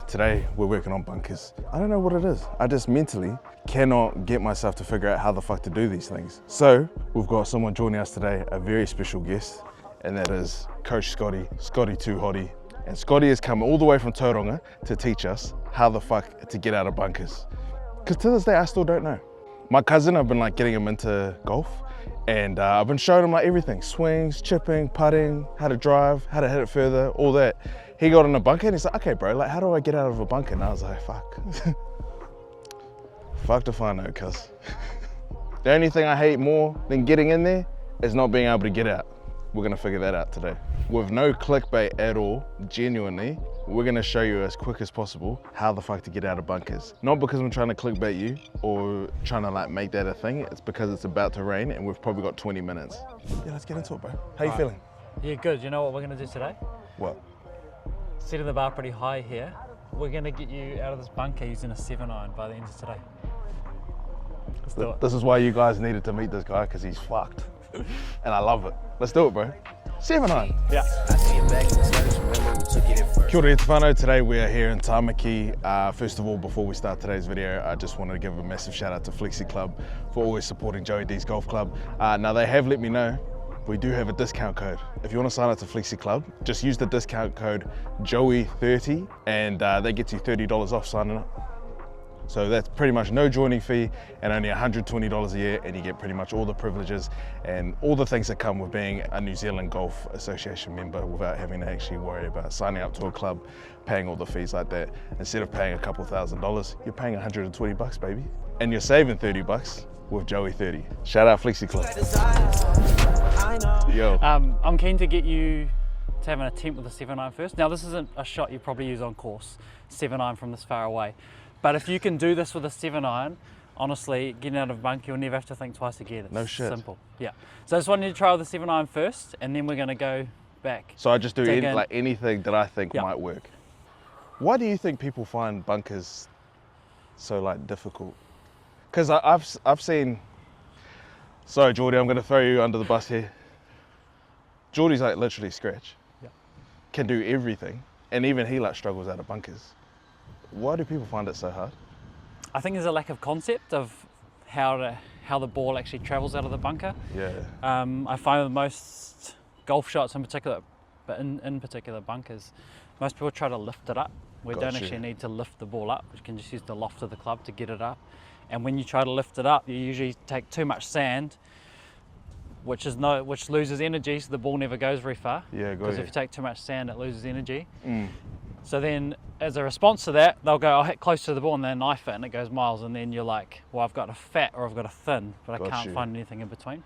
Today we're working on bunkers. I don't know what it is. I just mentally cannot get myself to figure out how the fuck to do these things. So we've got someone joining us today, a very special guest, and that is Coach Scotty, Scotty.2 Hottie. And Scotty has come all the way from Tauranga to teach us how the fuck to get out of bunkers. Because to this day, I still don't know. My cousin, I've been like getting him into golf, and I've been showing him like everything, swings, chipping, putting, how to drive, how to hit it further, all that. He got in a bunker and he's like, okay bro, like how do I get out of a bunker? And I was like, fuck. Fuck if I know, cuz. The only thing I hate more than getting in there is not being able to get out. We're gonna figure that out today. With no clickbait at all, genuinely, we're gonna show you as quick as possible how the fuck to get out of bunkers. Not because I'm trying to clickbait you or trying to like make that a thing, it's because it's about to rain and we've probably got 20 minutes. Yeah, let's get into it, bro. How you feeling? Yeah, good. You know what we're gonna do today? What? Setting the bar pretty high here. We're gonna get you out of this bunker using a 7-iron by the end of today. Let's do it. This is why you guys needed to meet this guy, because he's fucked. And I love it. Let's do it, bro. 7-iron. Yeah. Kia ora e te whanau. Today we are here in Tamaki. First of all, before we start today's video, I just wanted to give a massive shout out to Flexi Club for always supporting Joey D's Golf Club. Now they have let me know we do have a discount code. If you want to sign up to Flexi Club, just use the discount code Joey30 and that gets you $30 off signing up. So that's pretty much no joining fee and only $120 a year, and you get pretty much all the privileges and all the things that come with being a New Zealand Golf Association member without having to actually worry about signing up to a club, paying all the fees like that. Instead of paying a couple $1,000s, you're paying 120 bucks, baby. And you're saving 30 bucks with Joey 30. Shout out Flexi Club. Yo. I'm keen to get you to have an attempt with a 7-iron first. Now this isn't a shot you probably use on course, 7-iron from this far away. But if you can do this with a 7-iron, honestly, getting out of a bunker, you'll never have to think twice again. It's no shit. Simple. Yeah. So I just wanted you to try with the 7-iron first, and then we're going to go back. So I just do anything that I think might work. Why do you think people find bunkers so like difficult? Because I've seen. Sorry, Geordie, I'm going to throw you under the bus here. Geordie's like literally scratch. Yeah. Can do everything, and even he like struggles out of bunkers. Why do people find it so hard? I think there's a lack of concept of how the ball actually travels out of the bunker. Yeah. I find with most golf shots in particular, but in particular bunkers, most people try to lift it up. We don't actually need to lift the ball up. We can just use the loft of the club to get it up. And when you try to lift it up, you usually take too much sand, which loses energy, so the ball never goes very far. Yeah, because if you take too much sand, it loses energy. So then, as a response to that, they'll go, I'll hit close to the ball and then knife it and it goes miles, and then you're like, well, I've got a fat or I've got a thin, but I can't find anything in between.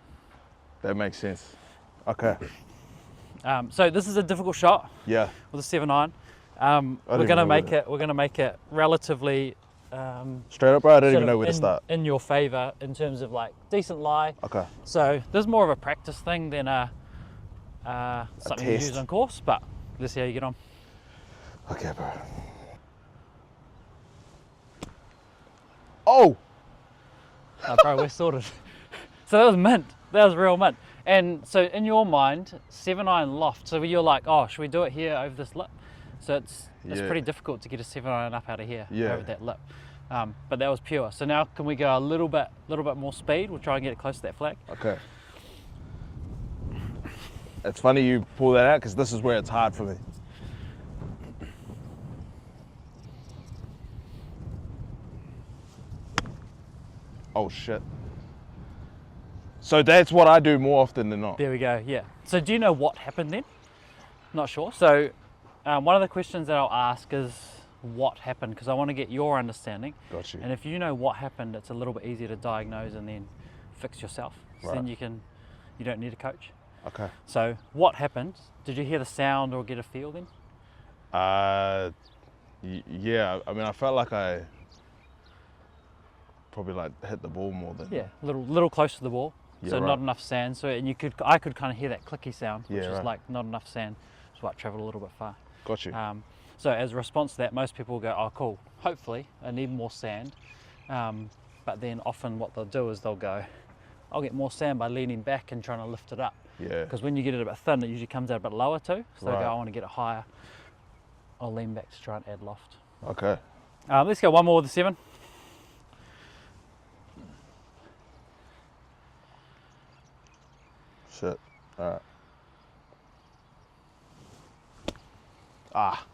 That makes sense. Okay. So this is a difficult shot. Yeah. With a 7-iron. We're gonna make it relatively straight up, bro. I don't even know where to start. In your favour in terms of like decent lie. Okay. So this is more of a practice thing than something you use on course, but let's see how you get on. Okay, bro. Oh! Oh, bro, we're sorted. So that was mint. That was real mint. And so in your mind, 7-iron loft. So you're like, oh, should we do it here over this lip? So it's pretty difficult to get a 7-iron up out of here over that lip. But that was pure. So now can we go a little bit more speed? We'll try and get it close to that flag. Okay. It's funny you pull that out because this is where it's hard for me. Oh shit. So that's what I do more often than not. There we go, yeah. So do you know what happened then? Not sure. So one of the questions that I'll ask is what happened, because I want to get your understanding. Got you. And if you know what happened, it's a little bit easier to diagnose and then fix yourself. So then you don't need a coach. Okay. So what happened? Did you hear the sound or get a feel then? Yeah, I mean I felt like I probably like hit the ball more than little close to the ball, so right. not enough sand. So and I could kind of hear that clicky sound, which is right. like not enough sand, so I travelled a little bit far. Got you. So as a response to that, most people will go, oh cool, hopefully I need more sand. But then often what they'll do is they'll go, I'll get more sand by leaning back and trying to lift it up. Yeah. Because when you get it a bit thin, it usually comes out a bit lower too. So Right. they go, I want to get it higher. I'll lean back to try and add loft. Okay. Let's go one more with the 7. Shit. All right. Ah.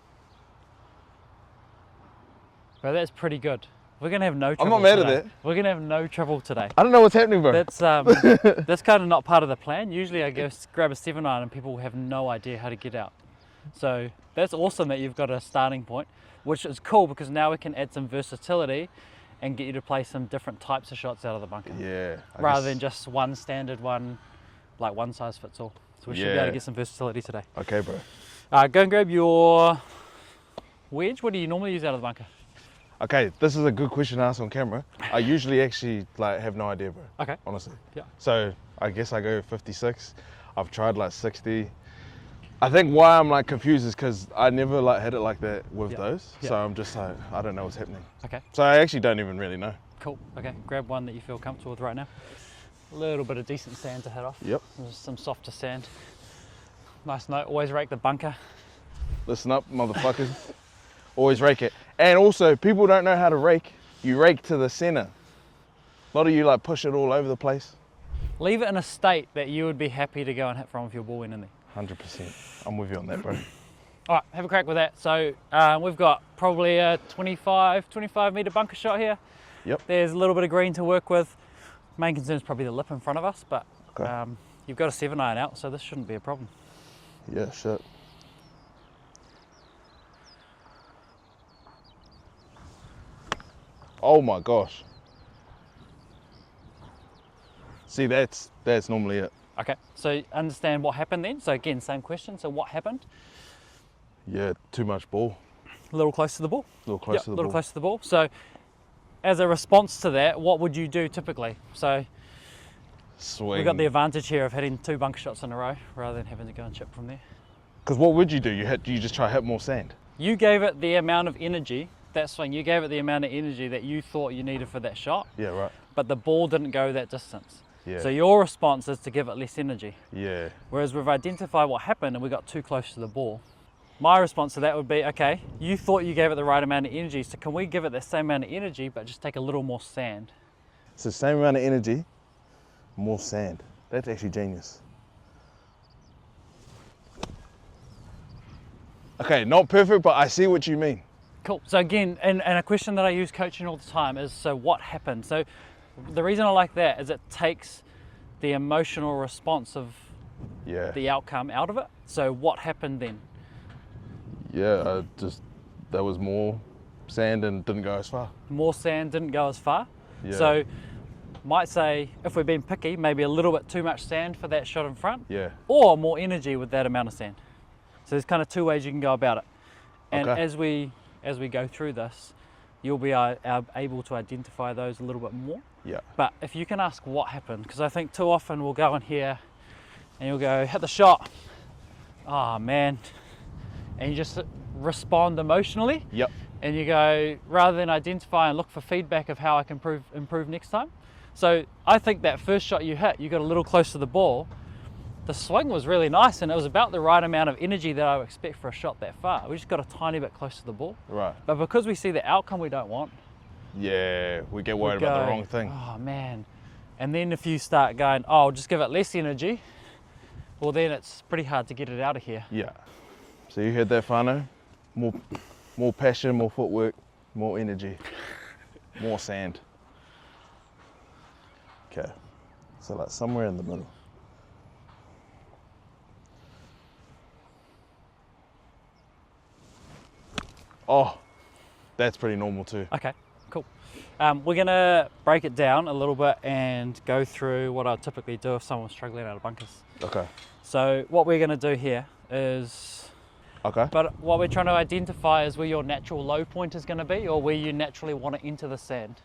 Bro, that's pretty good. We're gonna have no trouble. I'm not mad at today. that. We're gonna have no trouble today. I don't know what's happening, bro. That's that's kind of not part of the plan. Usually I go grab a 7-iron and people have no idea how to get out. So that's awesome that you've got a starting point, which is cool because now we can add some versatility and get you to play some different types of shots out of the bunker. Yeah. Rather than just one standard one, like one size fits all. So we should be able to get some versatility today. Okay, bro. Go and grab your wedge. What do you normally use out of the bunker? Okay, this is a good question to ask on camera. I usually actually like have no idea, bro. Okay. Honestly. Yeah. So I guess I go 56. I've tried like 60. I think why I'm like confused is because I never like hit it like that with those. So I'm just like, I don't know what's happening. Okay. So I actually don't even really know. Cool. Okay. Grab one that you feel comfortable with right now. A little bit of decent sand to hit off. Yep. Just some softer sand. Nice note. Always rake the bunker. Listen up, motherfuckers. Always rake it. And also, people don't know how to rake. You rake to the center. A lot of you like push it all over the place. Leave it in a state that you would be happy to go and hit from if your ball went in there. 100%. I'm with you on that, bro. All right, have a crack with that. So we've got probably a 25 meter bunker shot here. Yep. There's a little bit of green to work with. Main concern is probably the lip in front of us, but you've got a 7-iron out, so this shouldn't be a problem. Yeah, shit. Oh my gosh. See, that's normally it. Okay, so understand what happened then. So again, same question. So what happened? Yeah, too much ball. A little close to the ball. A little close to the A little ball. close to the ball. So as a response to that, what would you do typically? So Swing. we've got the advantage here of hitting 2 bunker shots in a row rather than having to go and chip from there. Because what would you do? You just try to hit more sand. You gave it the amount of energy, that swing, you gave it the amount of energy that you thought you needed for that shot. Yeah, right. But the ball didn't go that distance. Yeah. So your response is to give it less energy. Yeah. Whereas we've identified what happened and we got too close to the ball. My response to that would be, okay, you thought you gave it the right amount of energy, so can we give it the same amount of energy, but just take a little more sand? It's the same amount of energy, more sand. That's actually genius. Okay, not perfect, but I see what you mean. Cool. So again, and a question that I use coaching all the time is, so what happened? So the reason I like that is it takes the emotional response of the outcome out of it. So what happened then? Yeah, there was more sand and didn't go as far. More sand, didn't go as far. Yeah. So might say, if we're being picky, maybe a little bit too much sand for that shot in front. Yeah. Or more energy with that amount of sand. So there's kind of 2 ways you can go about it. And as we go through this, you'll be able to identify those a little bit more. Yeah. But if you can ask what happened, because I think too often we'll go in here and you'll go, hit the shot. Oh man. And you just respond emotionally. Yep. And you go, rather than identify and look for feedback of how I can improve next time. So I think that first shot you hit, you got a little close to the ball. The swing was really nice and it was about the right amount of energy that I would expect for a shot that far. We just got a tiny bit close to the ball. Right. But because we see the outcome we don't want. Yeah, we get worried about the wrong thing. Oh man. And then if you start going, oh, I'll just give it less energy, well then it's pretty hard to get it out of here. Yeah. So you heard that, Whānau? More passion, more footwork, more energy, more sand. Okay. So like somewhere in the middle. Oh, that's pretty normal too. Okay, cool. We're gonna break it down a little bit and go through what I typically do if someone's struggling out of bunkers. Okay. So what we're gonna do here is, but what we're trying to identify is where your natural low point is gonna be or where you naturally want to enter the sand.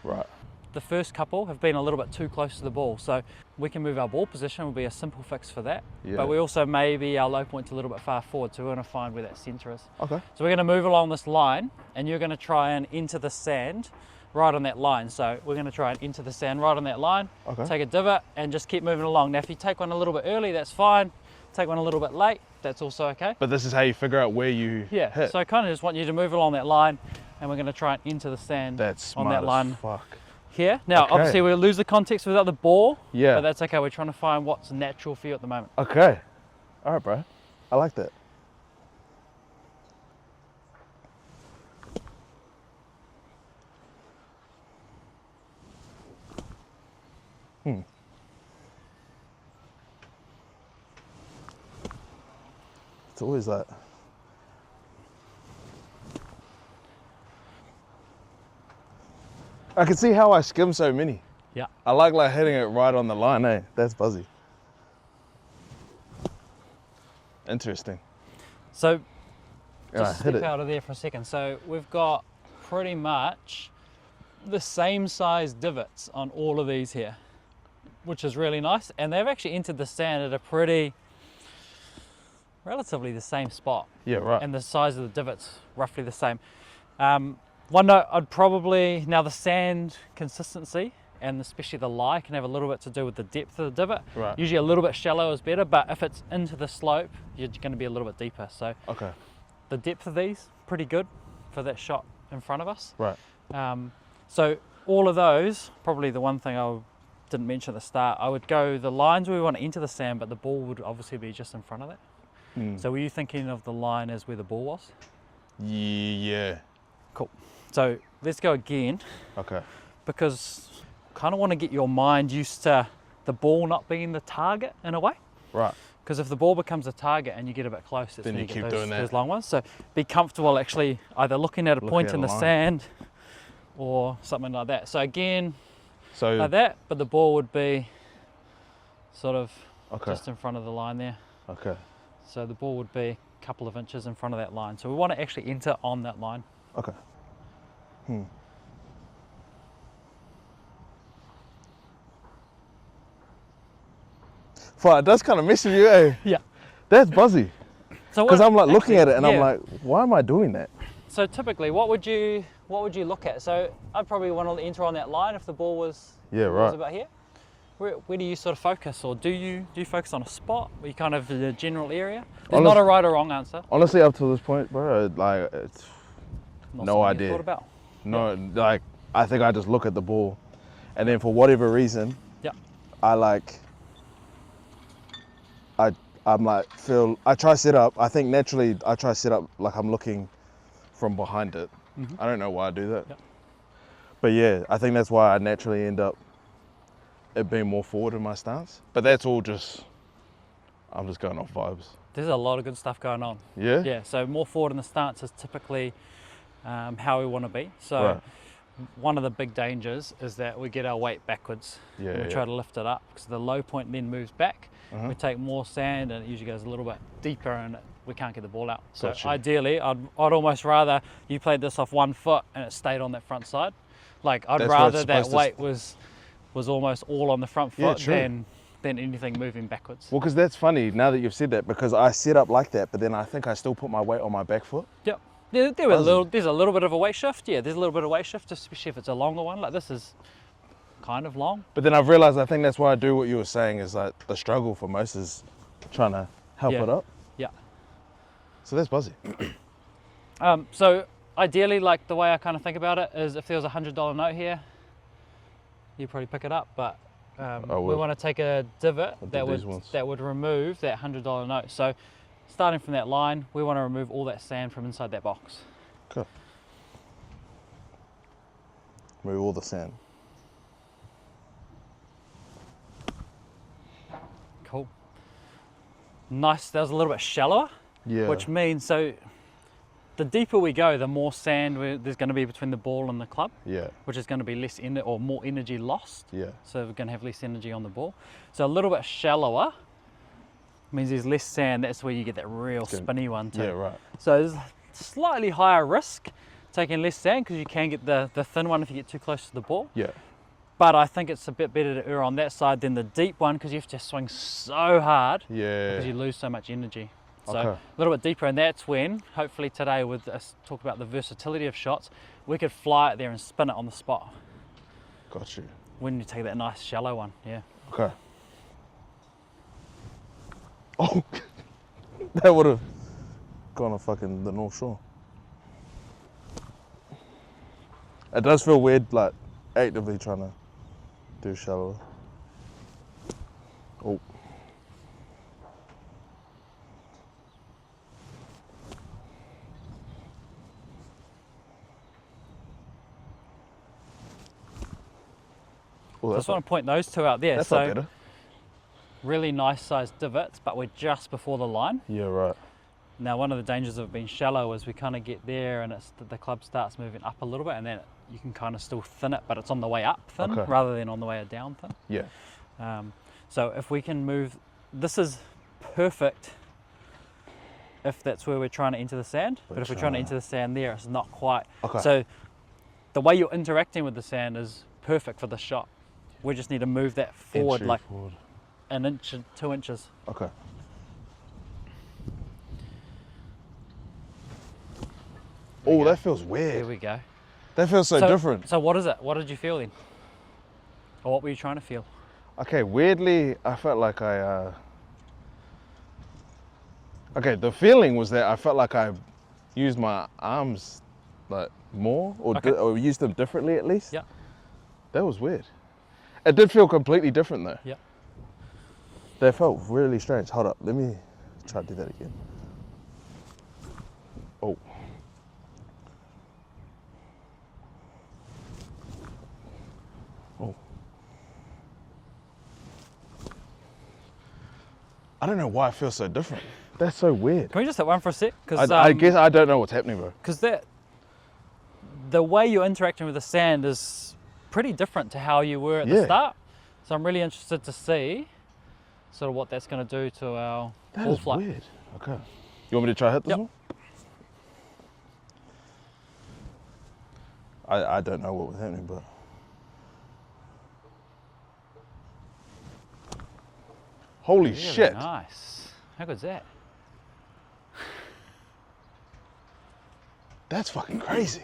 Right. The first couple have been a little bit too close to the ball, so we can move our ball position, will be a simple fix for that. Yeah. But we also maybe our low point's a little bit far forward, so we're going to find where that centre is. Okay. So we're going to move along this line, and you're going to try and enter the sand right on that line. So we're going to try and enter the sand right on that line, take a divot, and just keep moving along. Now if you take one a little bit early, that's fine. Take one a little bit late, that's also okay. But this is how you figure out where you hit. So I kind of just want you to move along that line, and we're going to try and enter the sand on that line here. Now, obviously we'll lose the context without the ball, but that's okay. We're trying to find what's natural for you at the moment. Okay. All right, bro. I like that. It's always that. I can see how I skim so many. Yeah. I like hitting it right on the line, eh? That's buzzy. Interesting. So, just step out of there for a second. So we've got pretty much the same size divots on all of these here, which is really nice. And they've actually entered the sand at a relatively the same spot. Yeah, right. And the size of the divots roughly the same. One note, now the sand consistency and especially the lie can have a little bit to do with the depth of the divot. Right. Usually a little bit shallow is better, but if it's into the slope, you're going to be a little bit deeper. So the depth of these, pretty good for that shot in front of us. Right. So all of those, probably the one thing I didn't mention at the start, I would go the lines where we want to enter the sand, but the ball would obviously be just in front of that. So were you thinking of the line as where the ball was? Yeah. Cool. So let's go again. Okay. Because kind of want to get your mind used to the ball not being the target in a way. Right. Because if the ball becomes a target and you get a bit close, then you keep doing those long ones. So be comfortable actually either looking at a point in the sand or something like that. So again, like that, but the ball would be sort of just in front of the line there. Okay. So the ball would be a couple of inches in front of that line. So we want to actually enter on that line. Okay. Fuck, that's kind of messy, eh? Yeah. That's buzzy. Because I'm like looking at it and I'm like, why am I doing that? So typically, what would you look at? So I'd probably want to enter on that line if the ball was about here. Where do you sort of focus, or do you focus on a spot? Or you kind of the general area? There's not a right or wrong answer. Honestly, up to this point, bro, like it's no idea. Thought about. No, like I think I just look at the ball, and then for whatever reason, I try set up. I think naturally I try set up like I'm looking from behind it. I don't know why I do that, but yeah, I think that's why I naturally end up it being more forward in my stance. But that's all I'm just going off vibes. There's a lot of good stuff going on. Yeah? Yeah, so more forward in the stance is typically how we want to be. So one of the big dangers is that we get our weight backwards. We try to lift it up because the low point then moves back. We take more sand and it usually goes a little bit deeper and we can't get the ball out. So ideally, I'd almost rather you played this off 1 foot and it stayed on that front side. Like I'd rather that weight was almost all on the front foot than anything moving backwards. Well, because that's funny now that you've said that, because I set up like that, but then I think I still put my weight on my back foot. Yep. There's a little bit of a weight shift. Yeah, there's a little bit of weight shift, especially if it's a longer one. Like this is kind of long. But then I've realized I think that's why I do what you were saying is like the struggle for most is trying to help it up. Yeah. So that's buzzy. So ideally, like the way I kind of think about it is if there was $100 note here, you'd probably pick it up, but we want to take a divot that would remove that $100 note. So starting from that line, we want to remove all that sand from inside that box. Okay. Remove all the sand. Cool. Nice, that was a little bit shallower. Yeah. Which means, so the deeper we go, the more sand there's going to be between the ball and the club. Yeah. Which is going to be less or more energy lost. Yeah. So we're going to have less energy on the ball. So a little bit shallower means there's less sand. That's where you get that real spinny one too. Yeah, right. So there's slightly higher risk taking less sand because you can get the thin one if you get too close to the ball. Yeah. But I think it's a bit better to err on that side than the deep one because you have to swing so hard. Yeah. Because you lose so much energy. So a little bit deeper, and that's when, hopefully today with us talk about the versatility of shots, we could fly it there and spin it on the spot. Got you. When you take that nice shallow one, yeah. Okay. Oh. That would have gone to fucking the North Shore. It does feel weird, like actively trying to do shallower. Oh. I just want to point those two out there. That's so not better. really nice sized divots, but we're just before the line. Yeah, right. Now, one of the dangers of being shallow is we kind of get there and the club starts moving up a little bit, and then you can kind of still thin it, but it's on the way up thin rather than on the way down thin. Yeah. So if we can move, this is perfect if that's where we're trying to enter the sand, but if we're trying to enter the sand there, it's not quite. Okay. So the way you're interacting with the sand is perfect for the shot. We just need to move that forward an inch, 2 inches. Okay. Oh, that feels weird. There we go. That feels so different. So what is it? What did you feel then? Or what were you trying to feel? Okay, weirdly, I felt like okay, the feeling was that I felt like I used my arms like more, or used them differently at least. Yeah. That was weird. It did feel completely different though. Yeah. That felt really strange. Hold up, let me try to do that again. Oh. Oh. I don't know why it feels so different. That's so weird. Can we just hit one for a sec? I guess I don't know what's happening, bro. Because the way you're interacting with the sand is pretty different to how you were at the start. So I'm really interested to see sort of what that's going to do to our ball flight. Weird. Okay. You want me to try hit this one? I don't know what was happening, but holy shit. Nice. How good's that? That's fucking crazy.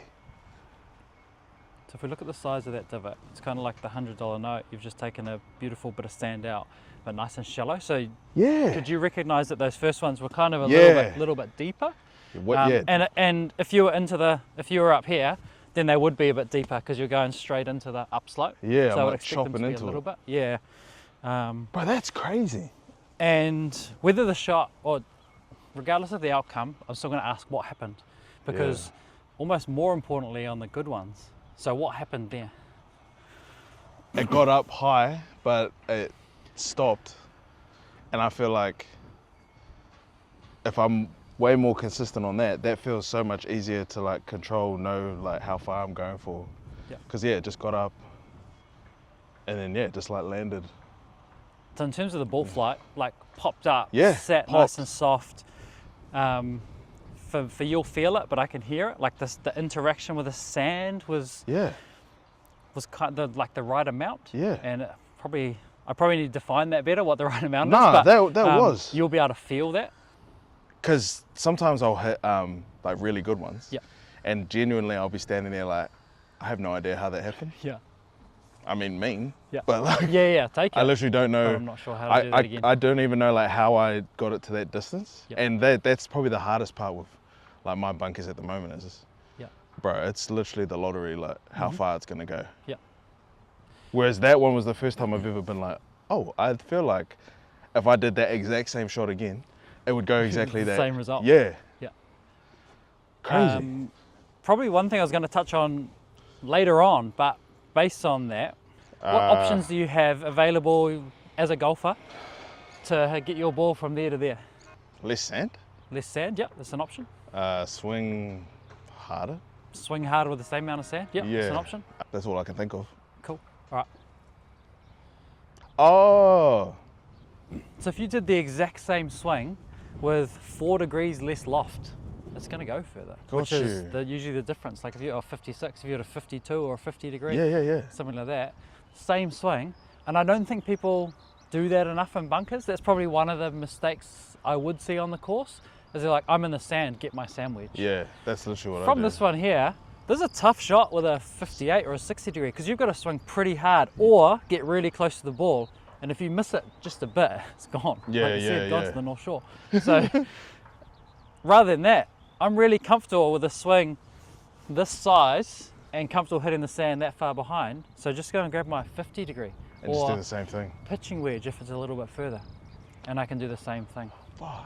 So if we look at the size of that divot, it's kind of like the $100 note. You've just taken a beautiful bit of sand out, but nice and shallow. So could you recognize that those first ones were kind of a little bit deeper? And if you were up here, then they would be a bit deeper because you're going straight into the upslope. Yeah, so I'm I would like expect them to be a little bit. Yeah. Bro, that's crazy. And whether the shot, or regardless of the outcome, I'm still going to ask what happened, because almost more importantly on the good ones. So what happened there? It got up high, but it stopped. And I feel like if I'm way more consistent on that, that feels so much easier to like control, know like how far I'm going for. Yeah. Because it just got up and then it just like landed. So in terms of the ball flight, like popped up, sat popped. nice and soft. For you'll feel it, but I can hear it. Like the interaction with the sand was kind of like the right amount. Yeah. And I probably need to define that better, what the right amount is. Nah, but, that was. You'll be able to feel that. Because sometimes I'll hit like really good ones. Yeah. And genuinely I'll be standing there like, I have no idea how that happened. Yeah. I mean, mean. Yeah. But like, take it. I literally don't know. But I'm not sure how to do that again. I don't even know like how I got it to that distance. Yep. And that's probably the hardest part with like my bunkers at the moment is, bro, it's literally the lottery, like how far it's gonna go. Yeah. Whereas that one was the first time I've ever been like, oh, I feel like if I did that exact same shot again, it would go exactly that. Same result. Yeah. Yeah. Crazy. Probably one thing I was going to touch on later on, but based on that, what options do you have available as a golfer to get your ball from there to there? Less sand. Less sand, yeah, that's an option. Swing harder. Swing harder with the same amount of sand, yeah, that's an option. That's all I can think of. Cool, all right. Oh. So if you did the exact same swing with 4 degrees less loft, it's going to go further, which is usually the difference. Like if you're 56, if you're at a 52 or a 50 degree, something like that, same swing. And I don't think people do that enough in bunkers. That's probably one of the mistakes I would see on the course, is they're like, I'm in the sand, get my sandwich. Yeah, that's literally what I do. From this one here, this is a tough shot with a 58 or a 60 degree, because you've got to swing pretty hard or get really close to the ball. And if you miss it just a bit, it's gone. Yeah, like you said, gone to the North Shore. So rather than that, I'm really comfortable with a swing this size and comfortable hitting the sand that far behind. So just go and grab my 50 degree And just do the same thing. pitching wedge if it's a little bit further. And I can do the same thing. Wow.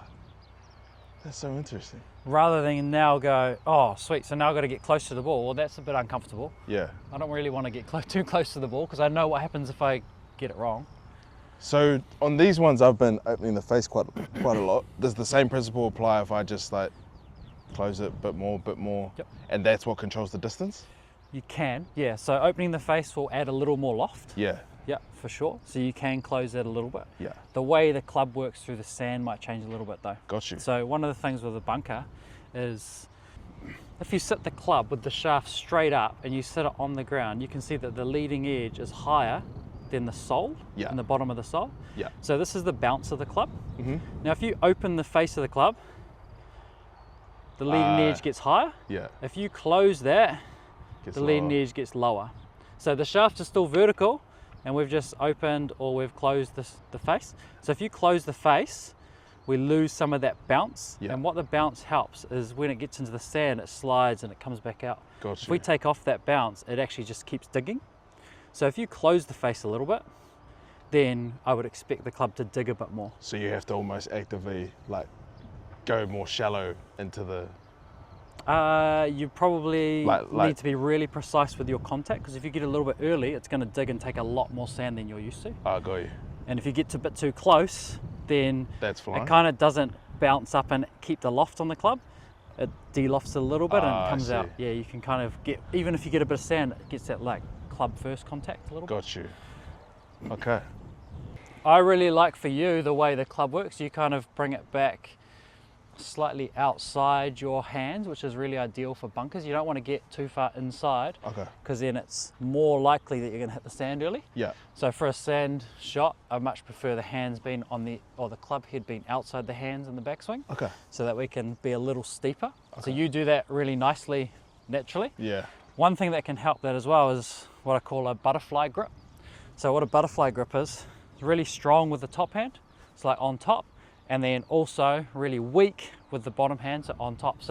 That's so interesting. Rather than now go, oh sweet, so now I've got to get close to the ball. Well, that's a bit uncomfortable. Yeah. I don't really want to get too close to the ball because I know what happens if I get it wrong. So on these ones, I've been opening the face quite a lot. Does the same principle apply if I just like close it a bit more? Yep. And that's what controls the distance? You can, yeah. So opening the face will add a little more loft. Yeah. Yeah, for sure. So you can close that a little bit. Yeah. The way the club works through the sand might change a little bit though. Got you. So one of the things with a bunker is if you sit the club with the shaft straight up and you sit it on the ground, you can see that the leading edge is higher than the sole in the bottom of the sole. Yeah. So this is the bounce of the club. Mm-hmm. Now if you open the face of the club, the leading edge gets higher. Yeah. If you close that, Gets the leading lower. edge gets lower. So the shaft is still vertical and we've just opened or we've closed the face. So if you close the face, we lose some of that bounce. Yeah. And what the bounce helps is when it gets into the sand, it slides and it comes back out. Got If you. we take off that bounce, it actually just keeps digging. So if you close the face a little bit, then I would expect the club to dig a bit more. So you have to almost actively like go more shallow into the... You probably Like- need to be really precise with your contact because if you get a little bit early, it's going to dig and take a lot more sand than you're used to. Oh, got you. And if you get a bit too close, then That's fine. it kind of doesn't bounce up and keep the loft on the club. It de-lofts a little bit and I it comes out. see. Yeah, you can kind of get, even if you get a bit of sand, it gets that like club first contact a little bit. Got you. Okay. I really like for you the way the club works. You kind of bring it back slightly outside your hands, which is really ideal for bunkers. You don't want to get too far inside Okay. because then it's more likely that you're going to hit the sand early. Yeah. So for a sand shot, I much prefer the hands being on the, or the club head being outside the hands in the backswing. Okay. So that we can be a little steeper. So you do that really nicely, naturally. Yeah. One thing that can help that as well is what I call a butterfly grip. So what a butterfly grip is, it's really strong with the top hand. It's like on top, and then also really weak with the bottom hand, so on top.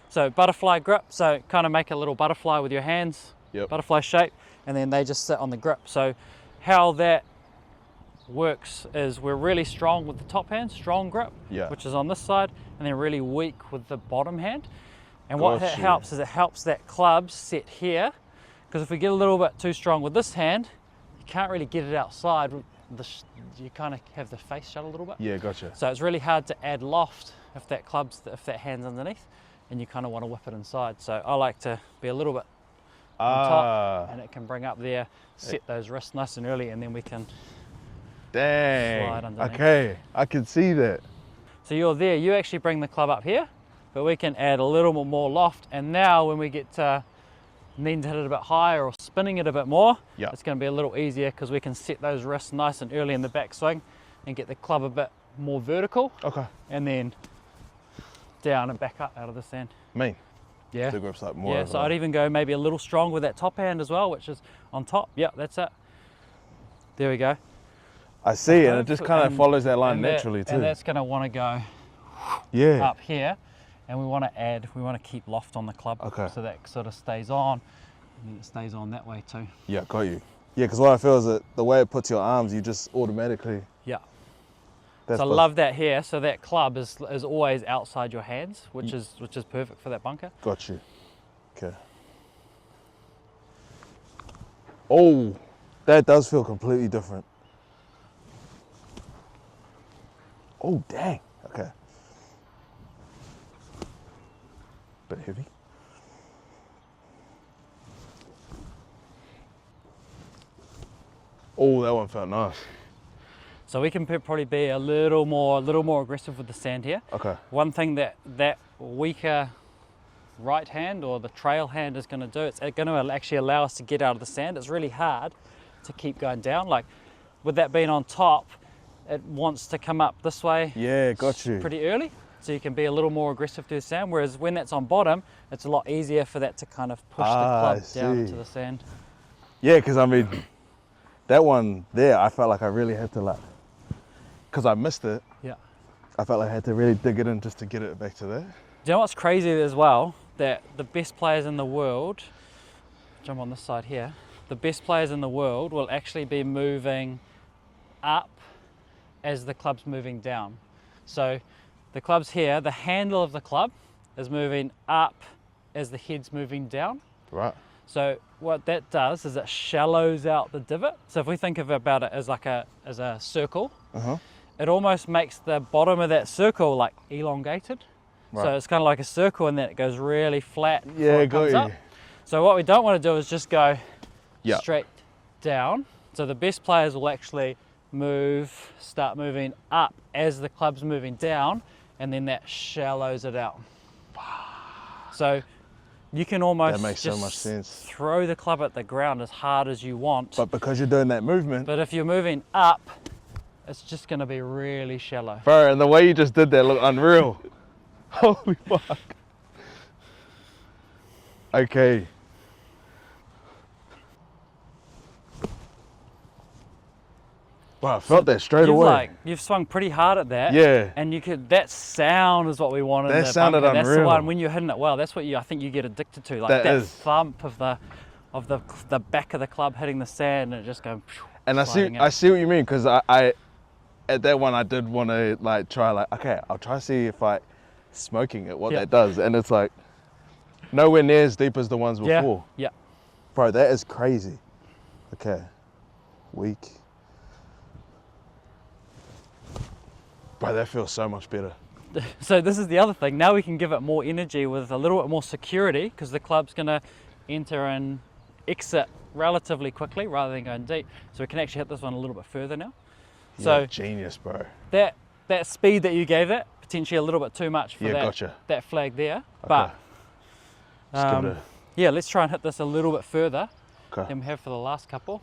So butterfly grip, so kind of make a little butterfly with your hands, Yep. butterfly shape, and then they just sit on the grip. So how that works is we're really strong with the top hand, strong grip, Yeah. which is on this side, and then really weak with the bottom hand. And what that Gotcha. helps is it helps that club sit here, because if we get a little bit too strong with this hand, you can't really get it outside. You kind of have the face shut a little bit. Yeah, gotcha. So it's really hard to add loft if that hand's underneath, and you kind of want to whip it inside. So I like to be a little bit on top, and it can bring up there, set those wrists nice and early, and then we can Dang. slide underneath. Okay, I can see that. So you're there, you actually bring the club up here, but we can add a little bit more loft, and now when we get to needing to hit it a bit higher or spinning it a bit more, Yeah. it's going to be a little easier because we can set those wrists nice and early in the backswing and get the club a bit more vertical, Okay. and then down and back up out of the sand. Mean. Yeah. The grip's like more Yeah, of so a- I'd even go maybe a little strong with that top hand as well, which is on top. Yeah, that's it. There we go. I see, and it just kind of And- follows that line and naturally too. And that's going to want to go Yeah. up here, and we want to keep loft on the club, Okay. so that sort of stays on, and then it stays on that way too. Yeah, got you. Yeah, because what I feel is that the way it puts your arms, you just automatically. Yeah. That's So I what- love that here. So that club is always outside your hands, which is perfect for that bunker. Got you. Okay. Oh, that does feel completely different. Oh, dang. Okay. Bit heavy. Oh, that one felt nice. So we can probably be a little more aggressive with the sand here. Okay. One thing that weaker right hand or the trail hand is going to do, it's going to actually allow us to get out of the sand. It's really hard to keep going down. Like with that being on top, it wants to come up this way. Yeah, got you. Pretty early. So you can be a little more aggressive to the sand. Whereas when that's on bottom, it's a lot easier for that to kind of push the club down see. to the sand. Yeah, because I mean, that one there, I felt like I really had to like, because I missed it, Yeah. I felt like I had to really dig it in just to get it back to there. Do you know what's crazy as well? That the best players in the world, jump on this side here, the best players in the world will actually be moving up as the club's moving down. So the club's here, the handle of the club is moving up as the head's moving down. Right. So what that does is it shallows out the divot. So if we think about it as like a circle, it almost makes the bottom of that circle like elongated. Right. So it's kind of like a circle, and then it goes really flat before Yeah, it comes up. So what we don't want to do is just go straight down. So the best players will actually start moving up as the club's moving down, and then that shallows it out. So you can almost That makes so just much sense. throw the club at the ground as hard as you want. But because you're doing that movement. But if you're moving up, it's just going to be really shallow. Bro, and the way you just did that looked unreal. Holy fuck. Okay. Bro, I felt that straight away. You've swung pretty hard at that. Yeah. And that sound is what we wanted. That sounded bunker. That's the unreal. one, when you're hitting it well, that's what I think you get addicted to. Like that thump of the back of the club hitting the sand, and it just going. And I see what you mean, because I at that one I did want to like try, like, okay, I'll try to see if smoking it, what that does. And it's like nowhere near as deep as the ones before. Yeah. Bro, that is crazy. Okay. Weak. Bro, that feels so much better. So this is the other thing. Now we can give it more energy with a little bit more security, because the club's going to enter and exit relatively quickly rather than going deep. So we can actually hit this one a little bit further now. So genius, bro. That speed that you gave it, potentially a little bit too much for that flag there. Okay. But yeah, let's try and hit this a little bit further than we have for the last couple.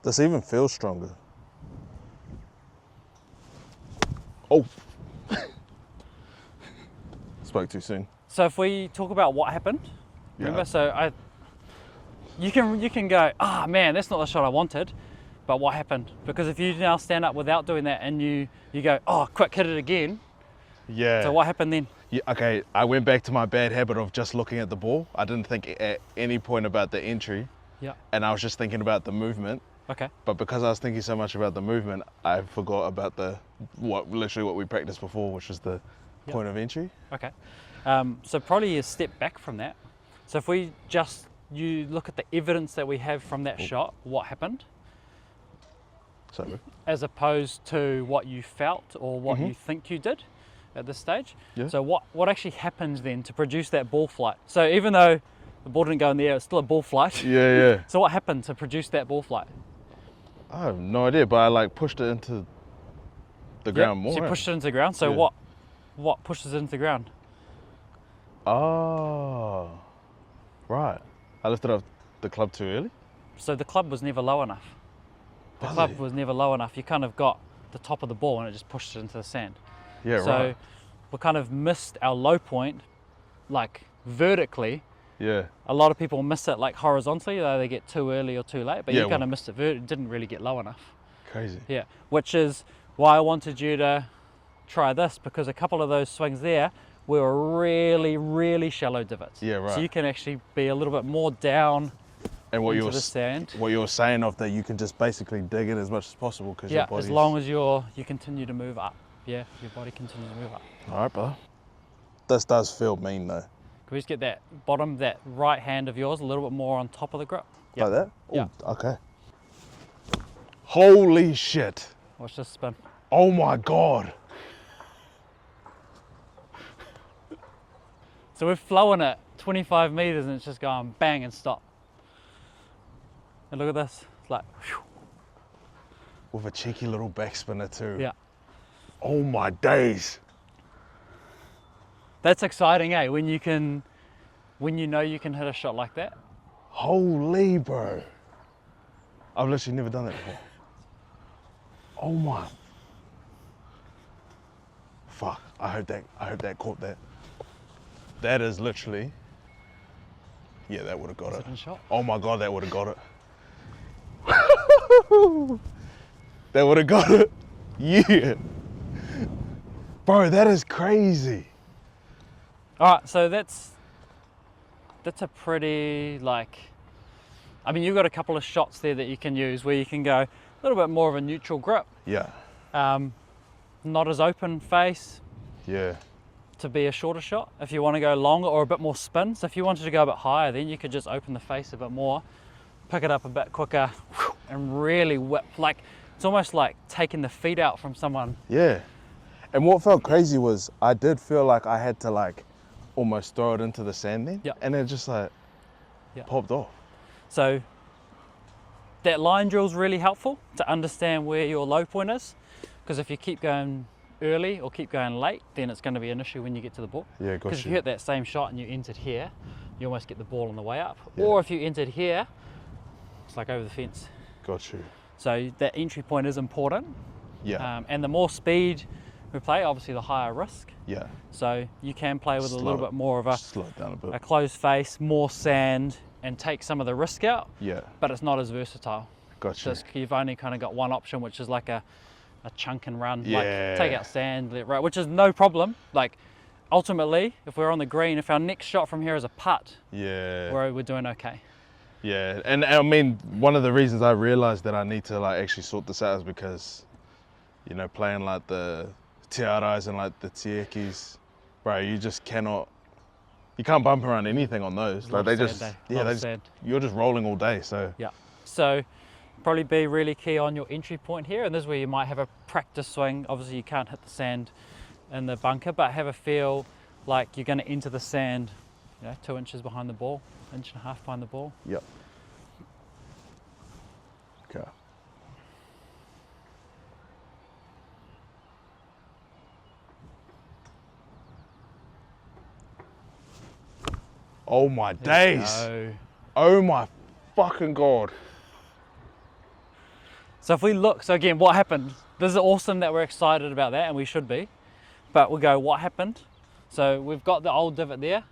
This even feels stronger. Oh. Spoke too soon. So if we talk about what happened, remember, you can go, oh man, that's not the shot I wanted, but what happened? Because if you now stand up without doing that and you go, oh, quick, hit it again. Yeah. So what happened then? Yeah, okay, I went back to my bad habit of just looking at the ball. I didn't think at any point about the entry. Yeah. And I was just thinking about the movement. Okay. But because I was thinking so much about the movement, I forgot about literally what we practiced before, which was the point of entry. Okay. So probably a step back from that. So if you look at the evidence that we have from that shot, what happened? Sorry. As opposed to what you felt or what you think you did at this stage. Yeah. So what actually happens then to produce that ball flight? So even though the ball didn't go in the air, it's still a ball flight. Yeah. So what happened to produce that ball flight? I have no idea, but I pushed it into the ground more. So you pushed it into the ground. So what pushes it into the ground? Oh, right. I lifted up the club too early? So the club was never low enough. The club was never low enough. You kind of got the top of the ball and it just pushed it into the sand. Yeah, right. So we kind of missed our low point, like vertically. Yeah. A lot of people miss it like horizontally, though they get too early or too late, but you kind of missed it didn't really get low enough. Crazy. Yeah, which is why I wanted you to try this, because a couple of those swings there were really, really shallow divots. Yeah, right. So you can actually be a little bit more down into the sand. What you were saying of that you can just basically dig in as much as possible because your body's... as long as you continue to move up. Yeah, your body continues to move up. All right, brother. This does feel mean though. Can we just get that bottom, that right hand of yours a little bit more on top of the grip? Like that? Yeah. Ooh, okay. Holy shit. Watch this spin. Oh my God. So we're flowing it 25 meters and it's just going bang and stop. And look at this, it's like, whew. With a cheeky little backspinner too. Yeah. Oh my days. That's exciting, eh? When you know you can hit a shot like that. Holy bro. I've literally never done that before. Oh my. Fuck, I hope that caught that. That is literally, yeah, that would have got it. Shot? Oh my God, that would have got it. That would have got it. Yeah. Bro, that is crazy. All right, so that's a pretty, like, I mean, you've got a couple of shots there that you can use where you can go a little bit more of a neutral grip. Yeah. Not as open face. Yeah. To be a shorter shot. If you want to go longer or a bit more spin. So if you wanted to go a bit higher, then you could just open the face a bit more, pick it up a bit quicker, and really whip. Like, it's almost like taking the feet out from someone. Yeah. And what felt crazy was I did feel like I had to like almost throw it into the sand then. Yep. And it just like popped off. So that line drill is really helpful to understand where your low point is. Because if you keep going early or keep going late, then it's going to be an issue when you get to the ball. Yeah, gotcha. Because if you hit that same shot and you entered here, you almost get the ball on the way up. Yeah. Or if you entered here, it's like over the fence. Got you. So that entry point is important. Yeah. And the more speed we play, obviously the higher risk. Yeah. So you can play with a little bit more of slow it down a bit. a closed face, more sand, and take some of the risk out. Yeah. But it's not as versatile. Got you. So you've only kind of got one option, which is like a chunk and run. Yeah. Like take out sand, let it right, which is no problem. Like ultimately, if we're on the green, if our next shot from here is a putt, Yeah. we're doing okay. Yeah, and I mean, one of the reasons I realized that I need to like actually sort this out is because, you know, playing like the tiarais and like the tiekis, bro, you just cannot, you can't bump around anything on those. Like they just, yeah, they just, you're just rolling all day. So yeah, so probably be really key on your entry point here, and this is where you might have a practice swing. Obviously, you can't hit the sand in the bunker, but have a feel like you're going to enter the sand, you know, 2 inches behind the ball, 1.5 inches behind the ball. Yep. Okay. Oh my days. Oh my fucking God. So if we look, so again, what happened? This is awesome that we're excited about that, and we should be, but we'll go, what happened? So we've got the old divot there.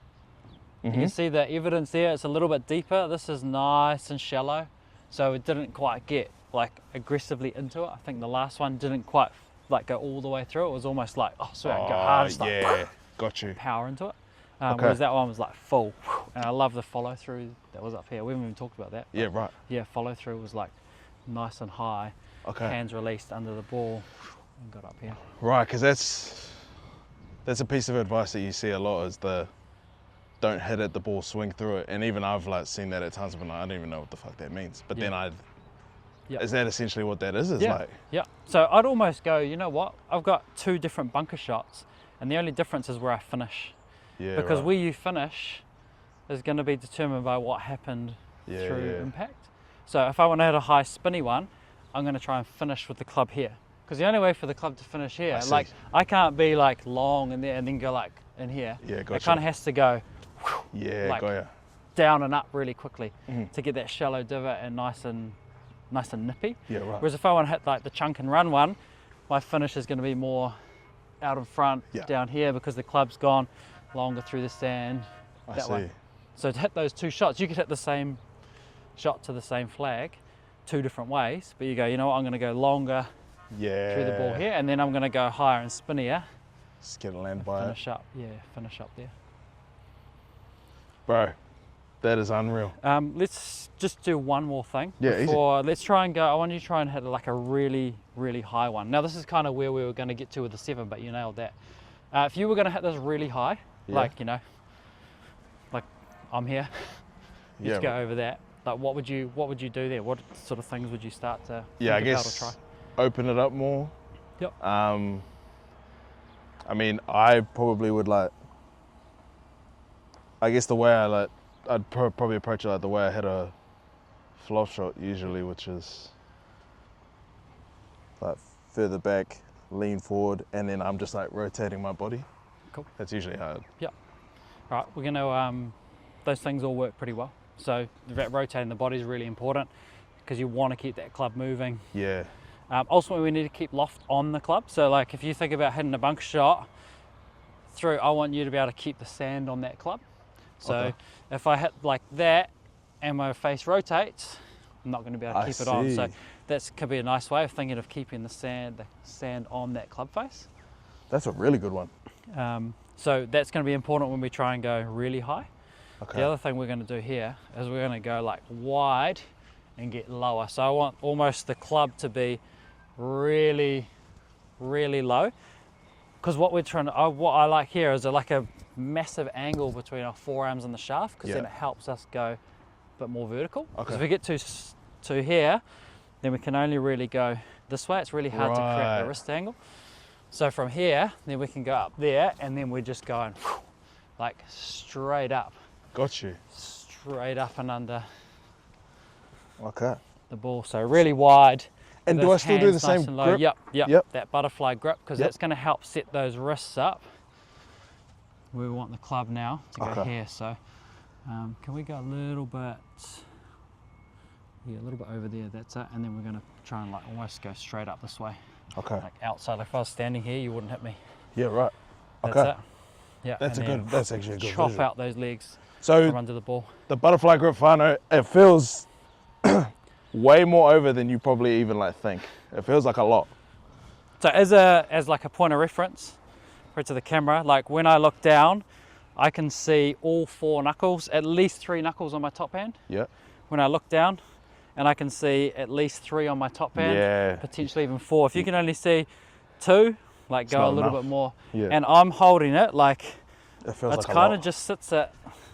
You can see the evidence there, it's a little bit deeper. This is nice and shallow. So it didn't quite get like aggressively into it. I think the last one didn't quite like go all the way through. It was almost like, oh, so I go hard, just like, yeah, got you. power into it. Whereas that one was like full. And I love the follow through that was up here. We haven't even talked about that. Yeah, right. Yeah, follow through was like nice and high. Okay. Hands released under the ball and got up here. Right, because that's a piece of advice that you see a lot is the don't hit it, the ball swing through it. And even I've like seen that at times, but I don't even know what the fuck that means. But then is that essentially what that is? Yeah. Like, yeah. So I'd almost go, you know what? I've got 2 different bunker shots, and the only difference is where I finish. yeah, Because right. where you finish is going to be determined by what happened through impact. So if I want to hit a high spinny one, I'm going to try and finish with the club here. Because the only way for the club to finish here, like I can't be like long in there and then go like in here. Yeah, gotcha. It kind of has to go like got ya. down and up really quickly to get that shallow divot and nice and nippy. Yeah, right. Whereas if I want to hit like the chunk and run one, my finish is going to be more out in front down here because the club's gone longer through the sand that way. So to hit those 2 shots, you could hit the same shot to the same flag 2 different ways, but you go, you know what, I'm going to go longer through the ball here, and then I'm going to go higher and spinnier. Just get a land by finish up, finish up there. Bro, that is unreal. Let's just do one more thing. Yeah, Let's try and go, I want you to try and hit like a really, really high one. Now this is kind of where we were going to get to with the 7, but you nailed that. If you were going to hit this really high, like, you know, like I'm here, let's go over that. Like what would you do there? What sort of things would you start to think I about guess or try? Open it up more. Yep. I mean, I probably would like, I guess the way I like, I'd probably approach it like the way I hit a flop shot usually, which is like further back, lean forward, and then I'm just like rotating my body. Cool. That's usually how it. Yep. All right, we're gonna, those things all work pretty well. So rotating the body is really important because you want to keep that club moving. Yeah. Ultimately, we need to keep loft on the club. So like if you think about hitting a bunker shot through, I want you to be able to keep the sand on that club. So if I hit like that and my face rotates, I'm not going to be able to keep it on. So that could be a nice way of thinking of keeping the sand on that club face. That's a really good one. So that's going to be important when we try and go really high. Okay. The other thing we're going to do here is we're going to go like wide and get lower. So I want almost the club to be really, really low. Because what we're trying to, what I like here is like a massive angle between our forearms and the shaft, because then it helps us go a bit more vertical. Because if we get to here, then we can only really go this way. It's really hard to create the wrist angle. So from here, then we can go up there, and then we're just going like straight up. Got you. Straight up and under Okay. the ball. So really wide. And do I still do the same grip? Yep. That butterfly grip, because that's going to help set those wrists up. We want the club now to go here. So can we go a little bit, a little bit over there, that's it. And then we're going to try and like almost go straight up this way. Okay. Like outside. Like if I was standing here, you wouldn't hit me. Yeah, right. That's Okay. it. Yeah. That's actually a good chop visual. out those legs So from under the ball. the butterfly grip whānau, it feels way more over than you probably even like think. It feels like a lot. So as like a point of reference to the camera, like when I look down, I can see all 4 knuckles, at least 3 knuckles on my top hand. Yeah. When I look down, and I can see at least 3 on my top hand, potentially even 4. If you can only see 2, like go a little bit more. Yeah. And I'm holding it like It feels it's like kind a of lot. just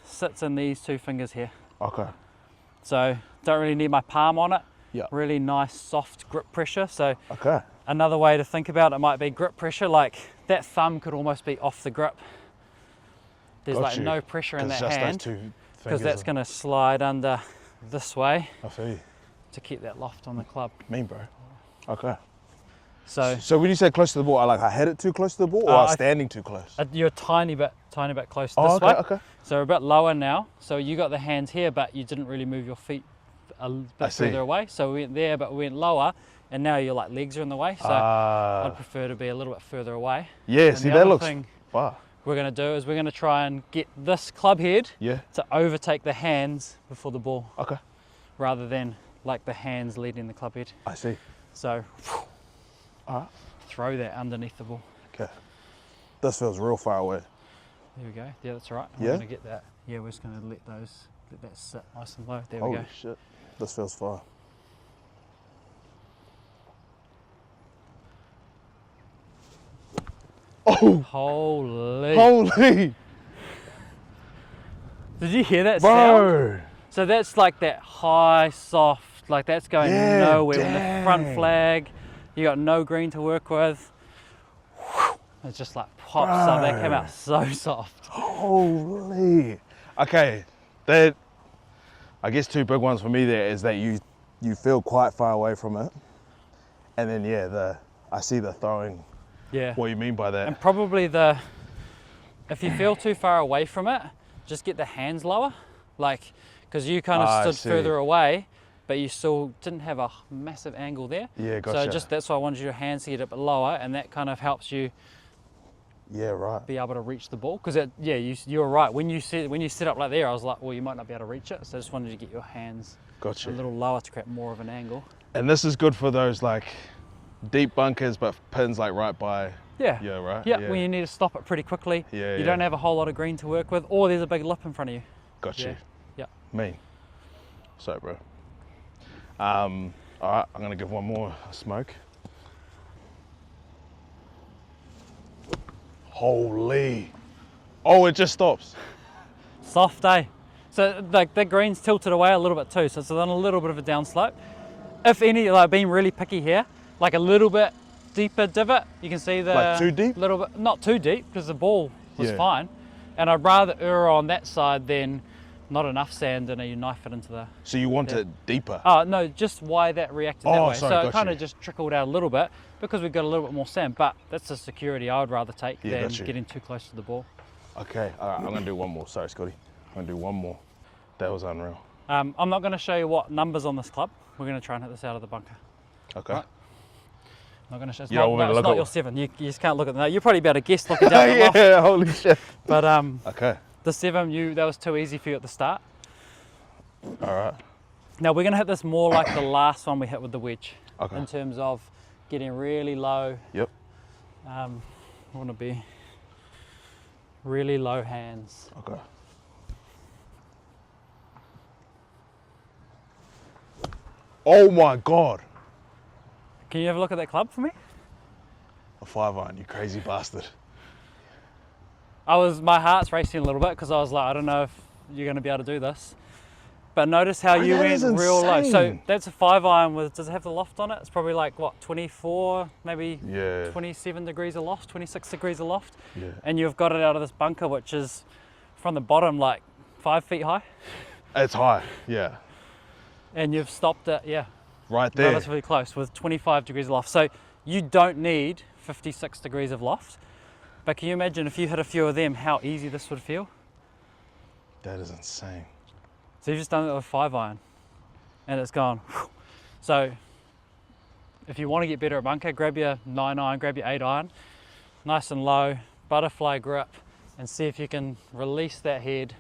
sits in these 2 fingers here. Okay. So don't really need my palm on it. Yeah. Really nice soft grip pressure. So Okay. another way to think about it might be grip pressure, like that thumb could almost be off the grip. There's like no pressure in that hand, because that's going to slide under this way I feel you. to keep that loft on the club. Mean, bro. Okay. So when you say close to the ball, I had it too close to the ball, or standing too close? you're a tiny bit close this way. Okay. So we're a bit lower now. So you got the hands here, but you didn't really move your feet a bit further away. So we went there, but we went lower, and now your like legs are in the way. So I'd prefer to be a little bit further away. Yeah, And see, the that other looks thing far. we're going to do is we're going to try and get this club head Yeah. to overtake the hands before the ball, Okay. rather than like the hands leading the club head. I see. So Alright. throw that underneath the ball. Okay. This feels real far away. There we go. Yeah, that's right. Yeah? We're going to get that. Yeah, we're just going to let that sit nice and low. There we Holy go. shit. This feels far. Oh! Holy. Holy! Did you hear that sound? Bro! So that's like that high, soft, like that's going nowhere. When the front flag, you got no green to work with. It just like pops up. That came out so soft. Holy! Okay, that, I guess 2 big ones for me there is that you feel quite far away from it. And then I see the throwing. Yeah. What you mean by that? And probably if you feel too far away from it, just get the hands lower. Like, because you kind of stood further away, but you still didn't have a massive angle there. Yeah, gotcha. So that's why I wanted your hands to get a bit lower, and that kind of helps you be able to reach the ball. Because you're right. When you set up like there, I was like, well, you might not be able to reach it. So I just wanted to get your hands a little lower to create more of an angle. And this is good for those like deep bunkers, but pins like right by. Yeah. Yeah, right? Yeah, when you need to stop it pretty quickly. You don't have a whole lot of green to work with, or there's a big lip in front of you. Got you. Yeah. Mean. So, bro. All right, I'm gonna give one more a smoke. Holy. Oh, it just stops. Soft, eh? So like the green's tilted away a little bit too, so it's on a little bit of a downslope. If any, like being really picky here, like a little bit deeper divot, you can see the Like too deep? little bit, not too deep, because the ball was fine. And I'd rather err on that side than not enough sand and you knife it into the. So you want it deeper? Oh no, just why that reacted that way. Sorry, so it kind of just trickled out a little bit because we've got a little bit more sand, but that's the security I would rather take than getting too close to the ball. Okay, all right, I'm gonna do one more. Sorry, Scotty. I'm gonna do one more. That was unreal. I'm not going to show you what numbers on this club. We're going to try and hit this out of the bunker. Okay. Right. I'm not going to show. It's You don't want me to it's look not at- your 7. You just can't look at that. You're probably about to guess looking down the loft. Yeah, holy shit. But Okay, the 7, that was too easy for you at the start. all right. Now we're gonna hit this more like the last one we hit with the wedge. Okay. In terms of getting really low. Yep. I want to be really low hands. Okay. Oh my God. Can you have a look at that club for me? A 5-iron, you crazy bastard. My heart's racing a little bit because I was like, I don't know if you're going to be able to do this. But notice how you went real low. So that's a 5-iron with, does it have the loft on it? It's probably like what, 24, maybe 27 degrees of loft, 26 degrees of loft. Yeah. And you've got it out of this bunker, which is from the bottom like 5 feet high. It's high, yeah. And you've stopped it, yeah. Right there. Relatively close with 25 degrees of loft. So you don't need 56 degrees of loft. But can you imagine if you hit a few of them, how easy this would feel? That is insane. So you've just done it with a 5-iron and it's gone. So if you want to get better at bunker, grab your 9-iron, grab your 8-iron, nice and low, butterfly grip, and see if you can release that head.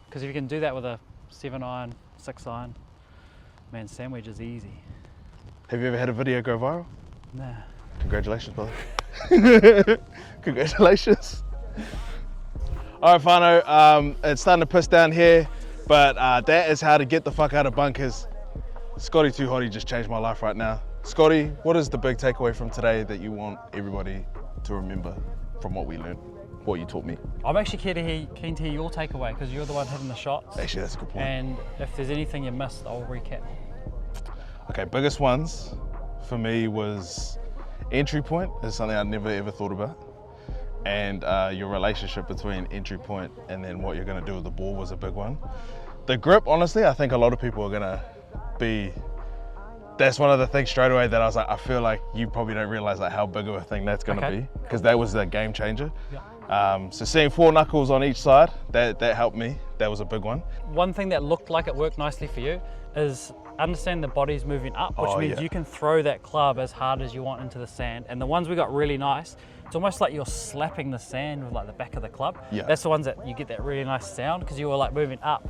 Because if you can do that with a 7-iron, 6-iron, man, sandwich is easy. Have you ever had a video go viral? Nah. Congratulations, brother. Congratulations. All right, Whānau, it's starting to piss down here, but that is how to get the fuck out of bunkers. Scotty 2 Hottie just changed my life right now. Scotty, what is the big takeaway from today that you want everybody to remember from what we learned, what you taught me? I'm actually keen to hear your takeaway because you're the one hitting the shots. Actually, that's a good point. And if there's anything you missed, I'll recap. Okay, biggest ones for me was entry point is something I never ever thought about. And your relationship between entry point and then what you're gonna do with the ball was a big one. The grip, honestly, I think a lot of people are gonna be, that's one of the things straight away that I was like, I feel like you probably don't realize like how big of a thing that's gonna be, because that was the game changer. Yeah. So seeing 4 knuckles on each side, that helped me. That was a big one. One thing that looked like it worked nicely for you is understand the body's moving up, which means you can throw that club as hard as you want into the sand. And the ones we got really nice, it's almost like you're slapping the sand with like the back of the club. Yeah. That's the ones that you get that really nice sound because you were like moving up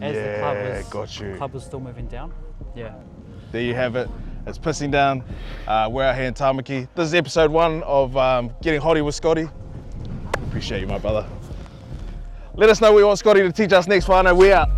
as the club was still moving down. Yeah. There you have it. It's pissing down. We're out here in Tamaki. This is episode 1 of Getting Hottie with Scotty. Appreciate you, my brother. Let us know what you want Scotty to teach us next, Whānau. We out.